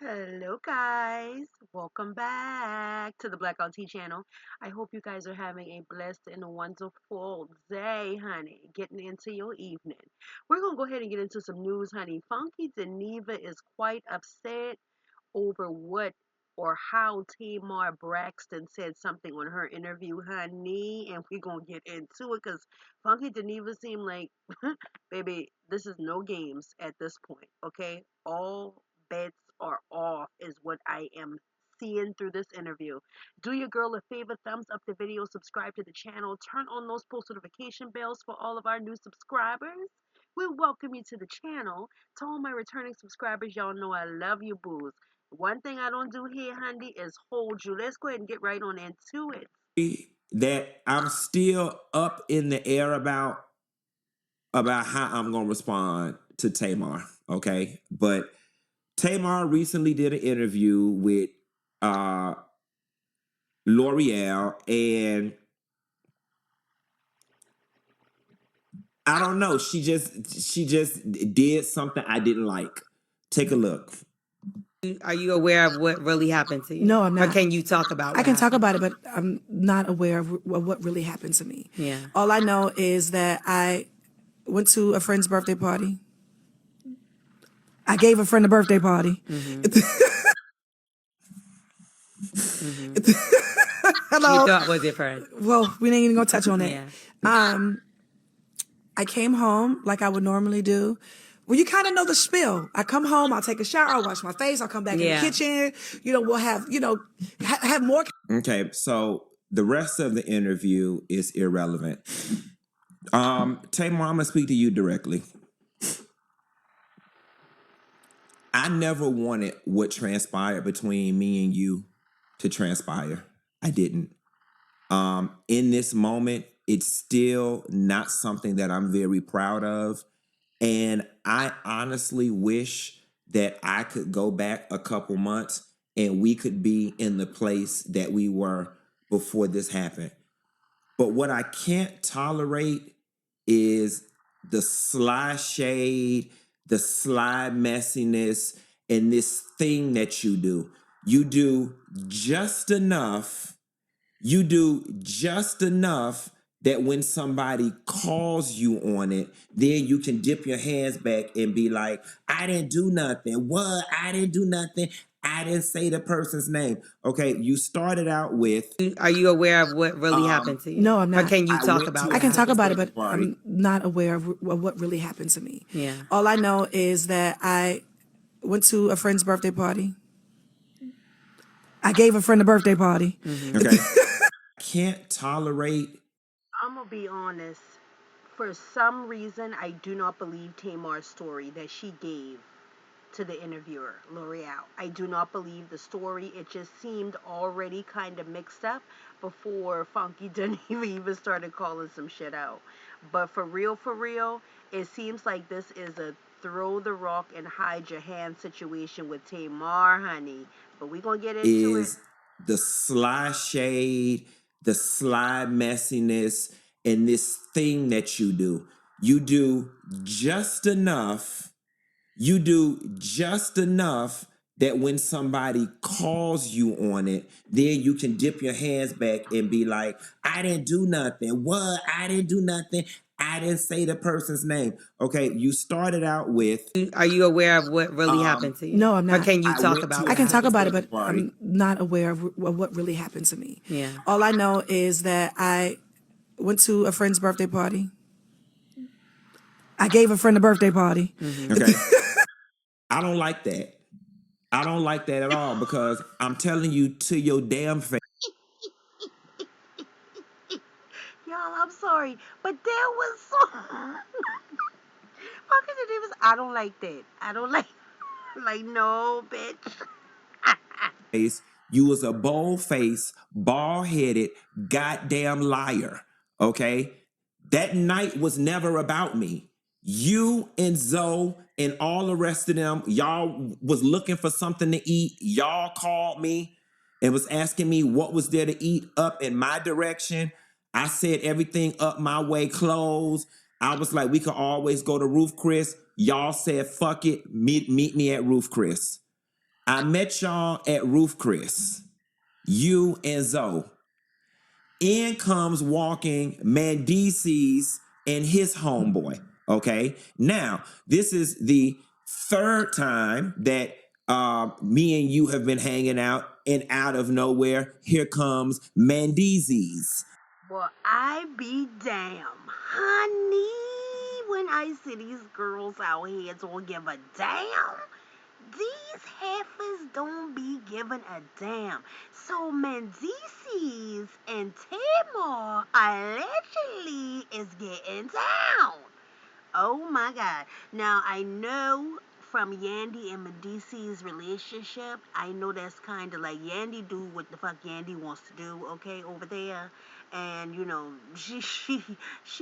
Hello, guys. Welcome back to the Blackout Tea channel. I hope you guys are having a blessed and a wonderful day, honey. Getting into your evening. We're going to go ahead and get into some news, honey. Funky Dineva is quite upset over what or how Tamar Braxton said something on her interview, honey. And we're going to get into it because Funky Dineva seemed like, baby, this is no games at this point, okay? All bets are off, is what I am seeing through this interview. Do your girl a favor, thumbs up the video, subscribe to the channel, turn on those post notification bells for all of our new subscribers. We welcome you to the channel. To all my returning subscribers, y'all know I love you, booze. One thing I don't do here, honey, is hold you. Let's go ahead and get right on into it. That I'm still up in the air about how I'm gonna respond to Tamar. Okay, but Tamar recently did an interview with L'Oreal, and I don't know. She just did something I didn't like. Take a look. Are you aware of what really happened to you? No, I'm not. Or can you talk about I what can talk happened? about it, but I'm not aware of what really happened to me. Yeah. All I know is that I went to a friend's birthday party. I gave a friend a birthday party. Hello. You thought was your friend. Well, we ain't even gonna touch on that. Yeah. I came home like I would normally do. Well, you kind of know the spiel. I come home, I'll take a shower, I'll wash my face, I'll come back in the kitchen. We'll have, have more. Okay, so the rest of the interview is irrelevant. Tamar, I'm gonna speak to you directly. I never wanted what transpired between me and you to transpire. I didn't. In this moment, it's still not something that I'm very proud of. And I honestly wish that I could go back a couple months and we could be in the place that we were before this happened. But what I can't tolerate is the sly shade, the sly messiness, and this thing that you do. You do just enough. You do just enough that when somebody calls you on it, then you can dip your hands back and be like, I didn't do nothing. What? I didn't do nothing. I didn't say the person's name. Okay, you started out with... Are you aware of what really happened to you? No, I'm not. Or can you talk about I can talk about it, happened? but I'm not aware of what really happened to me. Yeah. All I know is that I went to a friend's birthday party. I gave a friend a birthday party. Okay. Can't tolerate... I'm going to be honest. For some reason, I do not believe Tamar's story that she gave to the interviewer, L'Oreal. I do not believe the story. It just seemed already kind of mixed up before Funky Dineva even started calling some shit out. But for real, it seems like this is a throw the rock and hide your hand situation with Tamar, honey. But we're going to get into it. The sly shade, the sly messiness, and this thing that you do. You do just enough. You do just enough that when somebody calls you on it, then you can dip your hands back and be like, I didn't do nothing. What? I didn't do nothing. I didn't say the person's name. Okay, you started out with... Are you aware of what really happened to you? No, I'm not. Or can you talk about I can talk about it, but but I'm not aware of what really happened to me. Yeah. All I know is that I went to a friend's birthday party. I gave a friend a birthday party. Okay. I don't like that. I don't like that at all because I'm telling you to your damn face. Y'all, I'm sorry, but there was so... I don't like that. I don't like... Like, no, bitch. You was a bold-faced, bald-headed, goddamn liar, okay? That night was never about me. You and Zoe and all the rest of them, y'all was looking for something to eat. Y'all called me and was asking me what was there to eat up in my direction. I said everything up my way closed. I was like, we could always go to Roof Chris. Y'all said, fuck it, meet me at Roof Chris. I met y'all at Roof Chris, you and Zoe. In comes walking Mendeecees and his homeboy. Okay. Now, this is the third time that me and you have been hanging out, and out of nowhere, here comes Mendeecees. Well, I be damn, honey. When I see these girls out here don't give a damn, these heifers don't be giving a damn. So Mendeecees and Tamar allegedly is getting down. Oh my God. Now I know from Yandy and Mendeecees' relationship, I know that's kind of like Yandy do what the fuck Yandy wants to do, okay, over there. And she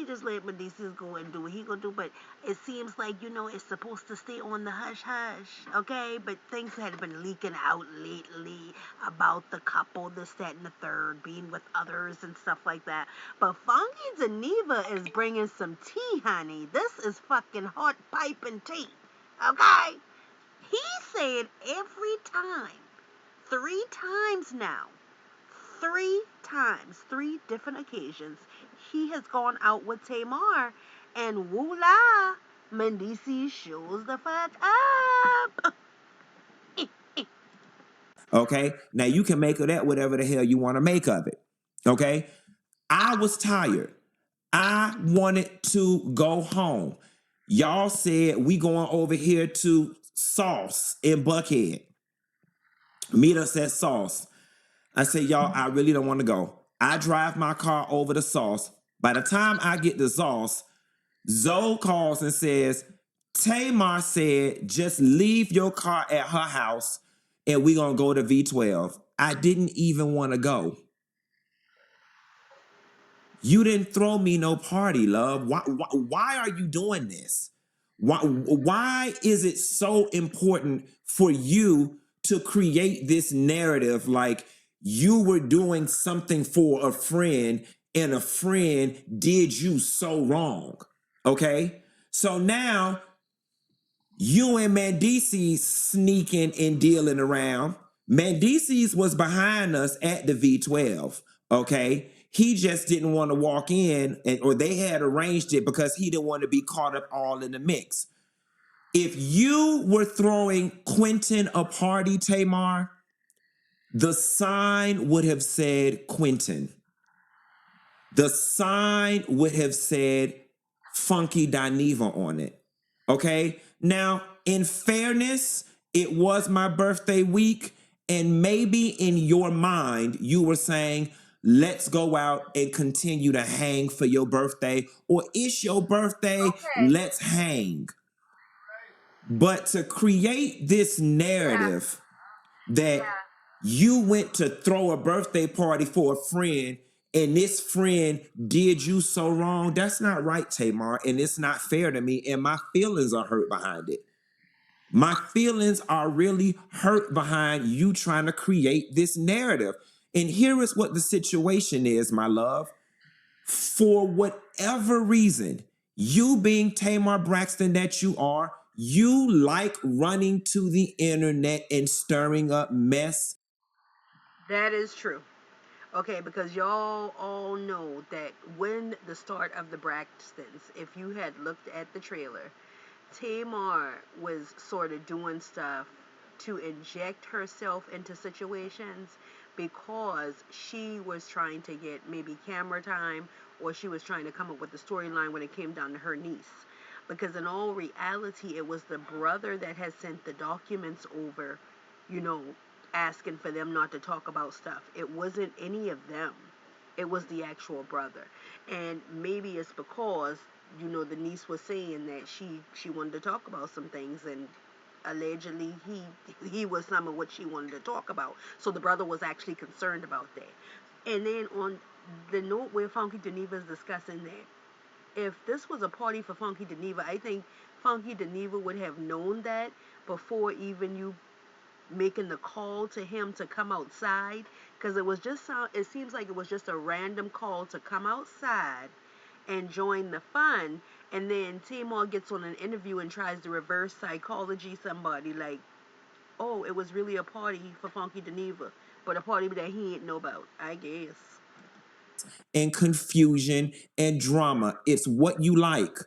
just let Mendeecees go and do what he gonna do. But it seems like it's supposed to stay on the hush hush, okay. But things had been leaking out lately about the couple, this, that, and the third, being with others and stuff like that. But funkydineva is bringing some tea, honey. This is fucking hot piping tea, okay. He said every time, 3 times now, 3 times, 3 different occasions, he has gone out with Tamar, and voila, Mendeecees shows the fuck up. Okay. Now you can make of that whatever the hell you want to make of it. Okay. I was tired. I wanted to go home. Y'all said we going over here to Sauce in Buckhead. Meet us at Sauce. I said, y'all, I really don't want to go. I drive my car over to Sauce. By the time I get to Sauce, Zoe calls and says, Tamar said, just leave your car at her house and we gonna go to V12. I didn't even want to go. You didn't throw me no party, love. Why are you doing this? Why is it so important for you to create this narrative like you were doing something for a friend and a friend did you so wrong? Okay? So now you and Mendeecees sneaking and dealing around. Mendeecees was behind us at the V12. Okay. He just didn't want to walk in, or they had arranged it because he didn't want to be caught up all in the mix. If you were throwing Quentin a party, Tamar, the sign would have said Quentin. The sign would have said funkydineva on it. Okay? Now, in fairness, it was my birthday week, and maybe in your mind, you were saying, let's go out and continue to hang for your birthday, or it's your birthday, Okay. let's hang. But to create this narrative that you went to throw a birthday party for a friend and this friend did you so wrong, that's not right, Tamar, and it's not fair to me, and my feelings are hurt behind it. My feelings are really hurt behind you trying to create this narrative. And here is what the situation is, my love. For whatever reason, you being Tamar Braxton that you are, you like running to the internet and stirring up mess. That is true. Okay, because y'all all know that when the start of the Braxtons, if you had looked at the trailer, Tamar was sort of doing stuff to inject herself into situations because she was trying to get maybe camera time, or she was trying to come up with the storyline when it came down to her niece. Because in all reality, it was the brother that had sent the documents over, you know, asking for them not to talk about stuff. It wasn't any of them. It was the actual brother. And maybe it's because the niece was saying that she wanted to talk about some things, and allegedly he was some of what she wanted to talk about. So the brother was actually concerned about that. And then on the note where funkydineva is discussing that, if this was a party for funkydineva, I think funkydineva would have known that before even you making the call to him to come outside, because it seems like it was just a random call to come outside and join the fun. And then Tamar gets on an interview and tries to reverse psychology somebody, like, oh, it was really a party for Funky Dineva, but a party that he ain't know about, I guess. And confusion and drama. It's what you like.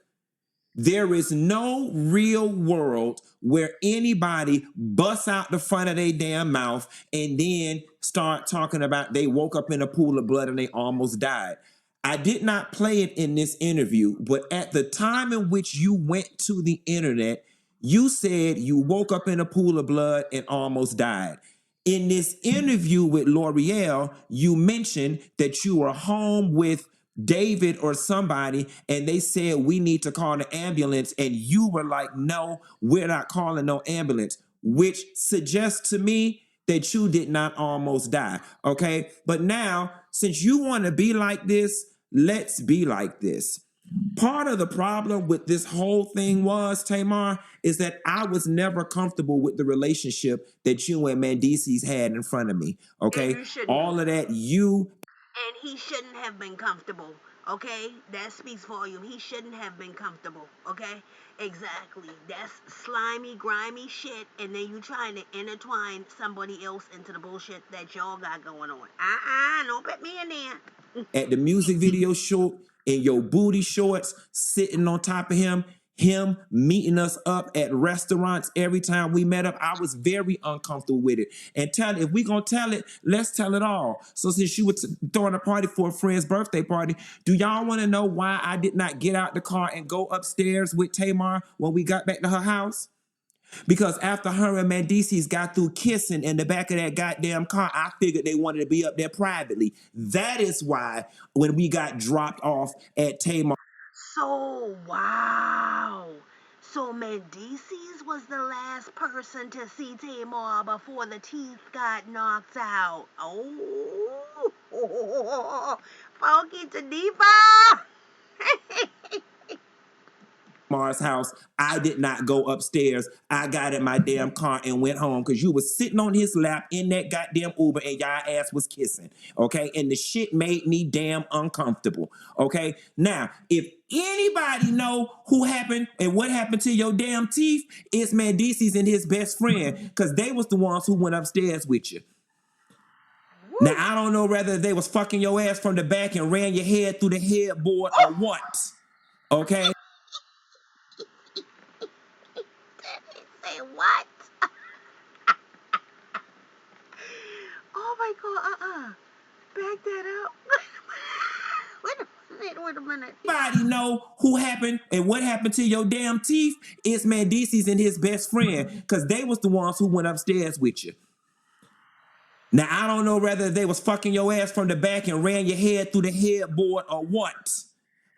There is no real world where anybody busts out the front of their damn mouth and then start talking about they woke up in a pool of blood and they almost died. I did not play it in this interview, but at the time in which you went to the internet, you said you woke up in a pool of blood and almost died. In this interview with L'Oreal, you mentioned that you were home with David or somebody, and they said we need to call the ambulance, and you were like, no, we're not calling no ambulance, which suggests to me that you did not almost die. Okay. But now, since you want to be like this, let's be like this. Part of the problem with this whole thing was, Tamar, is that I was never comfortable with the relationship that you and Mendeecees had in front of me. And Okay. you shouldn't be. All of that, you And he shouldn't have been comfortable. Okay, that speaks volume. He shouldn't have been comfortable. Okay, exactly. That's slimy, grimy shit, and then you trying to intertwine somebody else into the bullshit that y'all got going on. Don't put me in there. at the music video shoot in your booty shorts, sitting on top of him meeting us up at restaurants every time we met up. I was very uncomfortable with it. And if we gonna tell it, let's tell it all. So since you were throwing a party for a friend's birthday party, do y'all want to know why I did not get out the car and go upstairs with Tamar when we got back to her house? Because after her and Mendeecees got through kissing in the back of that goddamn car, I figured they wanted to be up there privately. That is why when we got dropped off at Tamar. So, wow. So, Mendeecees was the last person to see Tamar before the teeth got knocked out. Oh, Funky Dineva. Mars house, I did not go upstairs. I got in my damn car and went home because you was sitting on his lap in that goddamn Uber and y'all ass was kissing. Okay. And the shit made me damn uncomfortable. Okay. Now, if anybody know who happened and what happened to your damn teeth, it's Mendeecees and his best friend because they was the ones who went upstairs with you. Now, I don't know whether they was fucking your ass from the back and ran your head through the headboard or what. Okay. Say what? Oh my god, back that up. Wait a minute. Anybody know who happened and what happened to your damn teeth? It's Mendeecees and his best friend, because they was the ones who went upstairs with you. Now, I don't know whether they was fucking your ass from the back and ran your head through the headboard or what.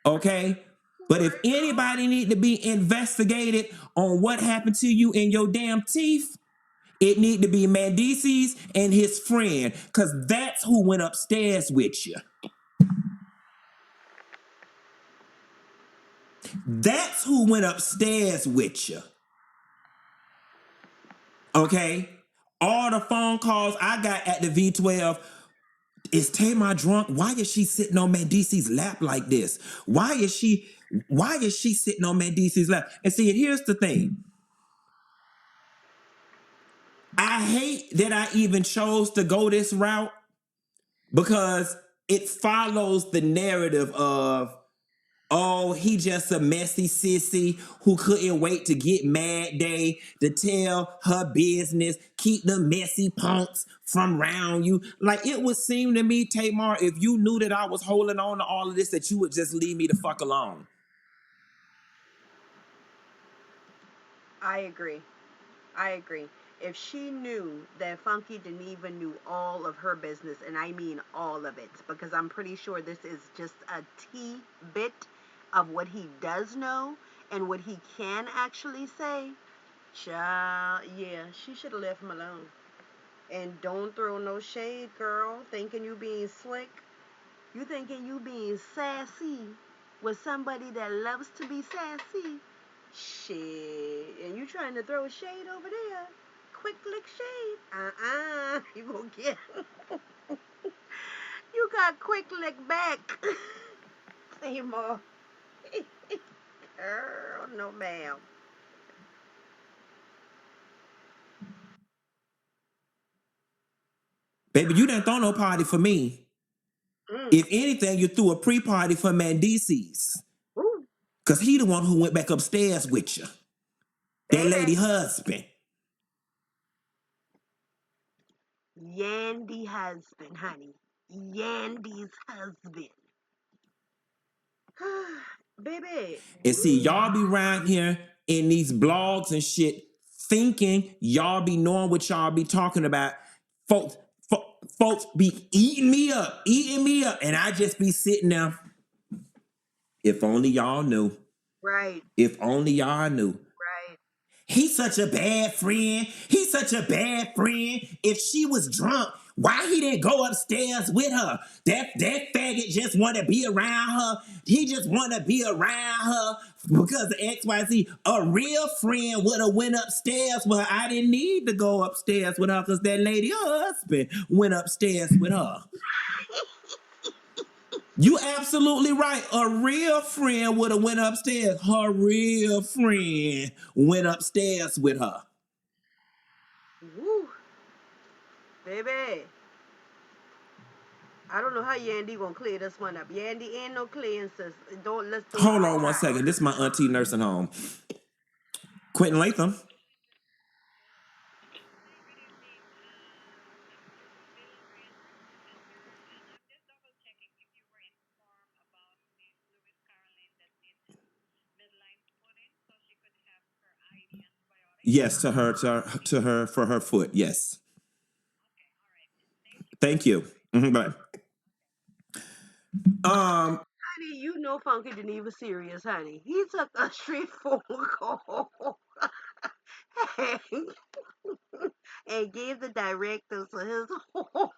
Okay? But if anybody need to be investigated on what happened to you in your damn teeth, it need to be Mendeecees and his friend, because that's who went upstairs with you. That's who went upstairs with you. Okay? All the phone calls I got at the V12, is Tamar drunk? Why is she sitting on Mendeecees' lap like this? Why is she sitting on Mendeecees' lap? And see, here's the thing. I hate that I even chose to go this route because it follows the narrative of, oh, he just a messy sissy who couldn't wait to get mad day to tell her business, keep the messy punks from round you. Like, it would seem to me, Tamar, if you knew that I was holding on to all of this, that you would just leave me the fuck alone. I agree. I agree. If she knew that Funky Dineva knew all of her business, and I mean all of it, because I'm pretty sure this is just a bit of what he does know and what he can actually say, child, yeah, she should have left him alone. And don't throw no shade, girl, thinking you being slick. You thinking you being sassy with somebody that loves to be sassy. Shit. And you trying to throw shade over there. Quick lick shade. You gonna get you got quick lick back. Seymour. Girl, no ma'am. Baby, you didn't throw no party for me. If anything, you threw a pre-party for Mendeecees. Because he the one who went back upstairs with you. That lady husband. Yandy husband, honey. Yandy's husband. Baby. And see, y'all be around here in these blogs and shit thinking y'all be knowing what y'all be talking about. Folks be eating me up, and I just be sitting there. If only y'all knew. Right. If only y'all knew. Right. He's such a bad friend. He's such a bad friend. If she was drunk, why he didn't go upstairs with her? That faggot just want to be around her. He just want to be around her because of XYZ. A real friend would have went upstairs with her. I didn't need to go upstairs with her because that lady, her husband, went upstairs with her. You absolutely right. A real friend would have went upstairs. Her real friend went upstairs with her. Woo. Baby. I don't know how Yandy gonna clear this one up. Yandy ain't no clearing, sis. Let's do Hold on one second. This is my auntie nursing home. Quentin Latham. Yes, to her for her foot. Yes. Thank you. Bye. Honey, you know funkydineva serious, honey. He took a straight phone call and gave the directors of his home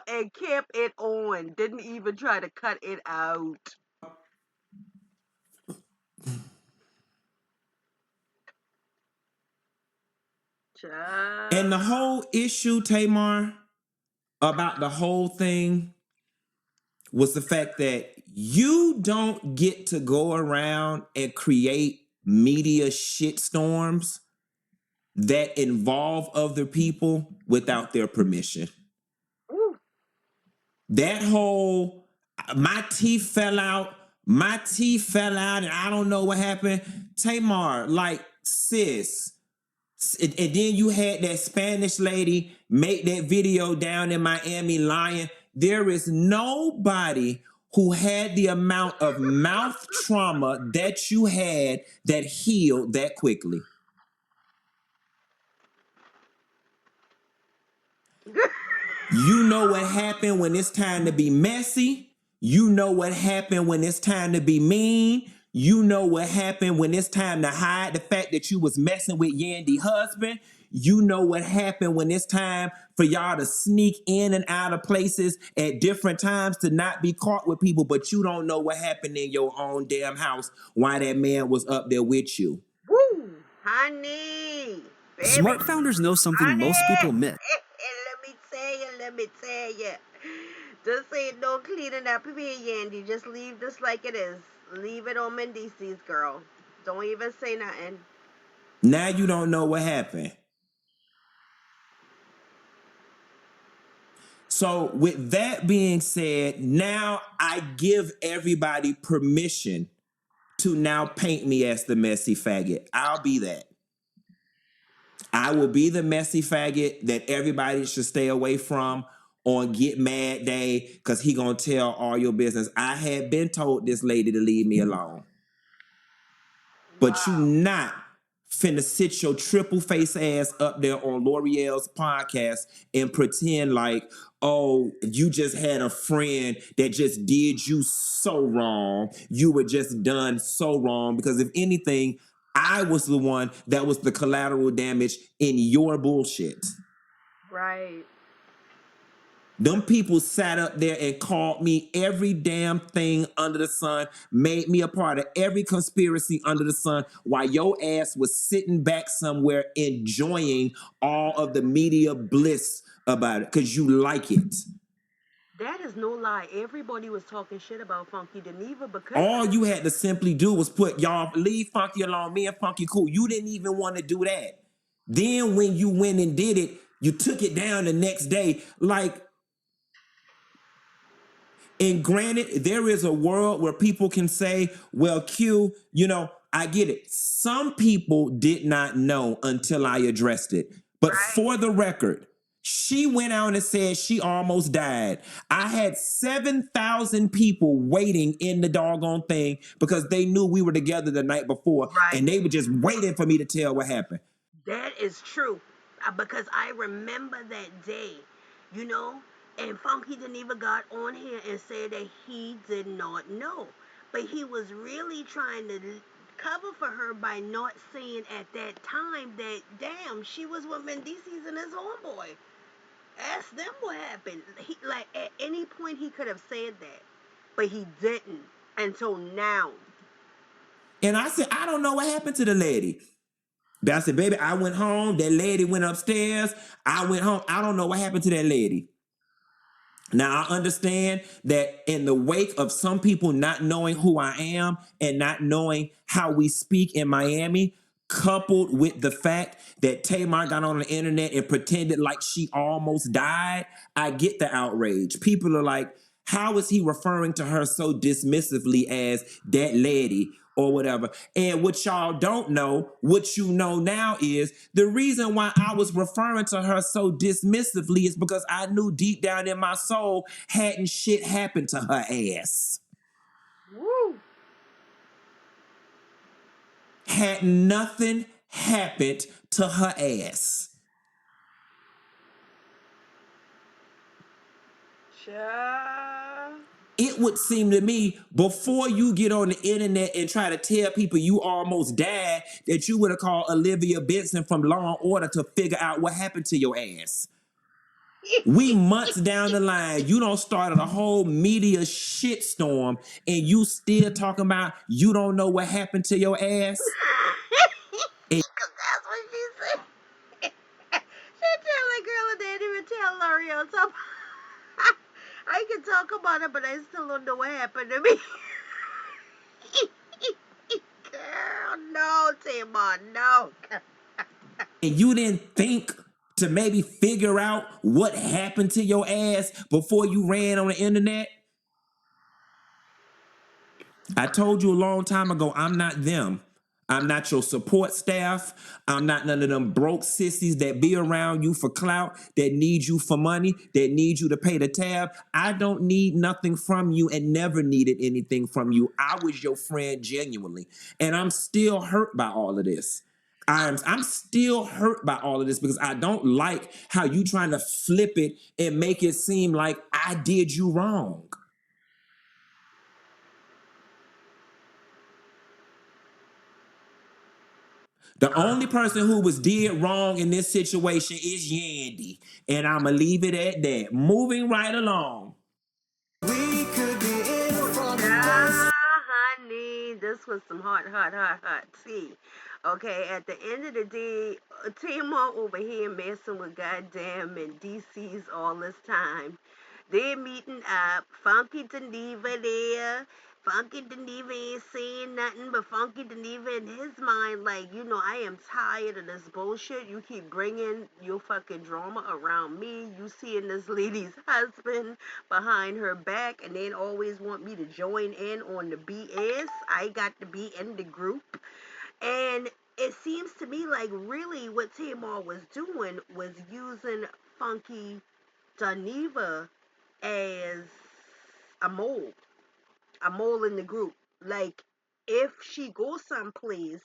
and kept it on. Didn't even try to cut it out. Child. And the whole issue, Tamar, about the whole thing was the fact that you don't get to go around and create media shitstorms that involve other people without their permission. Ooh. That whole, my teeth fell out, and I don't know what happened. Tamar, like, sis. And then you had that Spanish lady make that video down in Miami lying. There is nobody who had the amount of mouth trauma that you had that healed that quickly. You know what happened when it's time to be messy. You know what happened when it's time to be mean. You know what happened when it's time to hide the fact that you was messing with Yandy's husband. You know what happened when it's time for y'all to sneak in and out of places at different times to not be caught with people, but you don't know what happened in your own damn house while that man was up there with you. Woo, honey. Baby. Smart founders know something most people miss. Let me tell you. This ain't no cleaning up here, Yandy. Just leave this like it is. Leave it on Mendeecees, girl. Don't even say nothing. Now you don't know what happened. So with that being said, now I give everybody permission to now paint me as the messy faggot. I'll be that. I will be the messy faggot that everybody should stay away from on Get Mad Day because he gonna tell all your business. I had been told this lady to leave me alone. But you not finna sit your triple face ass up there on L'Oreal's podcast and pretend like, oh, you just had a friend that just did you so wrong. You were just done so wrong because if anything, I was the one that was the collateral damage in your bullshit. Right. Them people sat up there and called me every damn thing under the sun, made me a part of every conspiracy under the sun while your ass was sitting back somewhere enjoying all of the media bliss about it because you like it. That is no lie. Everybody was talking shit about funkydineva because all you had to simply do was put y'all leave Funky alone, me and Funky cool. You didn't even want to do that. Then when you went and did it, You took it down the next day. Like, and granted, there is a world where people can say, well, Q, I get it. Some people did not know until I addressed it. But Right. for the record, she went out and said she almost died. I had 7,000 people waiting in the doggone thing because they knew we were together the night before Right. and they were just waiting for me to tell what happened. That is true. Because I remember that day, you know, and Funky Dineva got on here and said that he did not know. But he was really trying to cover for her by not saying at that time that, damn, she was with Mendeecees and his homeboy. Ask them what happened. Like, at any point he could have said that, but he didn't until now. And I said, I don't know what happened to the lady. I said, baby, I went home. That lady went upstairs. I went home. I don't know what happened to that lady. Now, I understand that in the wake of some people not knowing who I am and not knowing how we speak in Miami, coupled with the fact that Tamar got on the internet and pretended like she almost died, I get the outrage. People are like, how is he referring to her so dismissively as that lady or whatever? And what y'all don't know, what you know now is the reason why I was referring to her so dismissively is because I knew deep down in my soul hadn't shit happened to her ass. Woo! Had nothing happened to her ass. Child. It would seem to me before you get on the internet and try to tell people you almost died that you would have called Olivia Benson from Law and Order to figure out what happened to your ass. We months down the line, you don't started a whole media shitstorm and you still talking about you don't know what happened to your ass. And Cause that's what she said. She tell a girl and didn't even tell L'Oreal. So I can talk about it, but I still don't know what happened to me. Girl, no, Tamar, no. you didn't think to maybe figure out what happened to your ass before you ran on the internet. I told you a long time ago, I'm not them. I'm not your support staff. I'm not none of them broke sissies that be around you for clout, that need you for money, that need you to pay the tab. I don't need nothing from you and never needed anything from you. I was your friend genuinely. And I'm still hurt by all of this. I'm still hurt by all of this because I don't like how you trying to flip it and make it seem like I did you wrong. The only person who was did wrong in this situation is Yandy. And I'ma leave it at that. Moving right along. We could be in from the first. Ah, honey, this was some hot tea. Okay, at the end of the day, Tamar over here messing with goddamn and DC's all this time. They're meeting up. Funky Dineva there. Funky Dineva ain't saying nothing, but Funky Dineva in his mind, like, I am tired of this bullshit. You keep bringing your fucking drama around me. You seeing this lady's husband behind her back and then always want me to join in on the BS. I got to be in the group. And it seems to me like really what Tamar was doing was using Funky Dineva as a mole, a mole in the group. Like, if she goes someplace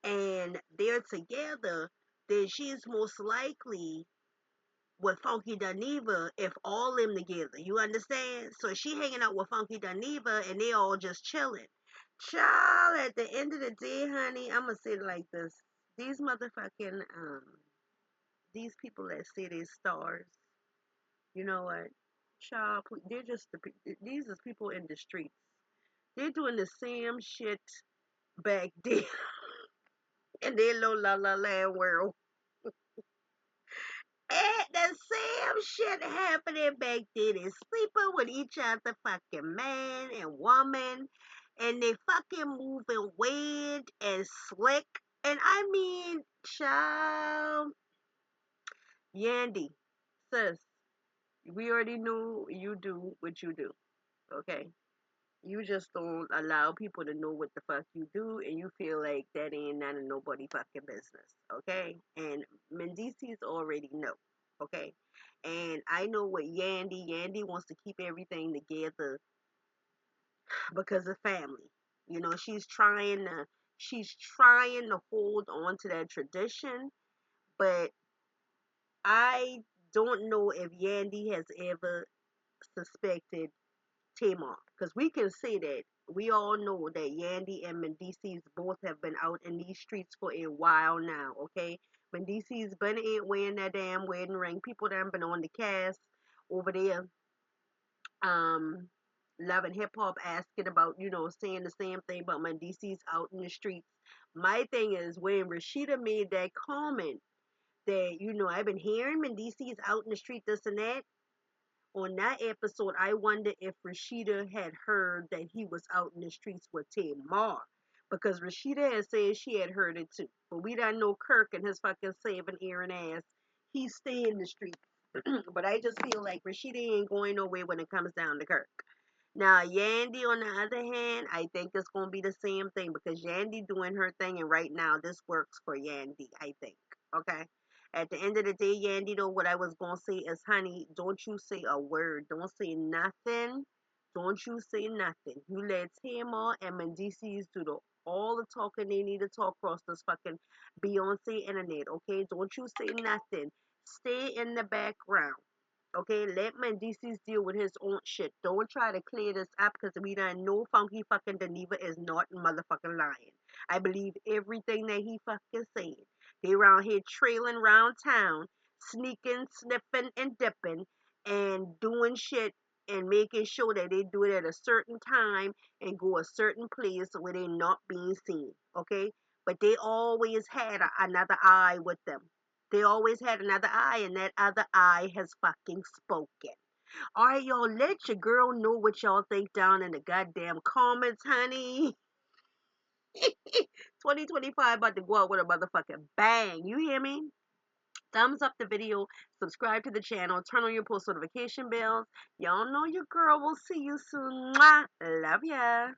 and they're together, then she's most likely with Funky Dineva if all them together. You understand? So she hanging out with Funky Dineva and they all just chilling. Child, at the end of the day, honey, I'ma say it like this. These motherfucking these people that say they stars, you know what? Child, they're just these is people in the streets. They're doing the same shit back there in their little la la land world. And the same shit happening back there. They sleeping with each other, fucking man and woman, and they fucking moving weird and slick. And I mean, child, Yandy, sis, we already know you do what you do, okay? You just don't allow people to know what the fuck you do, and you feel like that ain't none of nobody fucking business, okay? And Mendeecees already know, okay? And I know what Yandy wants to keep everything together because of family. You know, she's trying to hold on to that tradition, but I don't know if Yandy has ever suspected Tamar, because we can say that we all know that Yandy and Mendeecees both have been out in these streets for a while now, okay? Mendeecees been ain't wearing that damn wedding ring. People that have been on the cast over there, um, loving hip hop, asking about, saying the same thing about Mendeecees out in the streets. My thing is when Rashida made that comment that, I've been hearing Mendeecees out in the street, this and that. On that episode, I wonder if Rashida had heard that he was out in the streets with Tamar. Because Rashida had said she had heard it too. But we don't know Kirk and his fucking saving Aaron ass. He stay in the streets. But I just feel like Rashida ain't going nowhere when it comes down to Kirk. Now, Yandy, on the other hand, I think it's going to be the same thing because Yandy doing her thing, and right now this works for Yandy, I think. Okay? At the end of the day, Yandy, though, what I was going to say is, honey, don't you say a word. Don't say nothing. Don't you say nothing. You let Tamar and Mendeecees do all the talking they need to talk across this fucking Beyonce internet, okay? Don't you say nothing. Stay in the background. Okay, let Mendeecees deal with his own shit. Don't try to clear this up because we done know funky fucking Dineva is not motherfucking lying. I believe everything that he fucking said. They around here trailing around town, sneaking, sniffing, and dipping, and doing shit and making sure that they do it at a certain time and go a certain place where they not being seen. Okay, but they always had another eye with them. They always had another eye, and that other eye has fucking spoken. All right, y'all, let your girl know what y'all think down in the goddamn comments, honey. 2025 about to go out with a motherfucking bang. You hear me? Thumbs up the video, subscribe to the channel, turn on your post notification bells. Y'all know your girl will see you soon. Mwah. Love ya.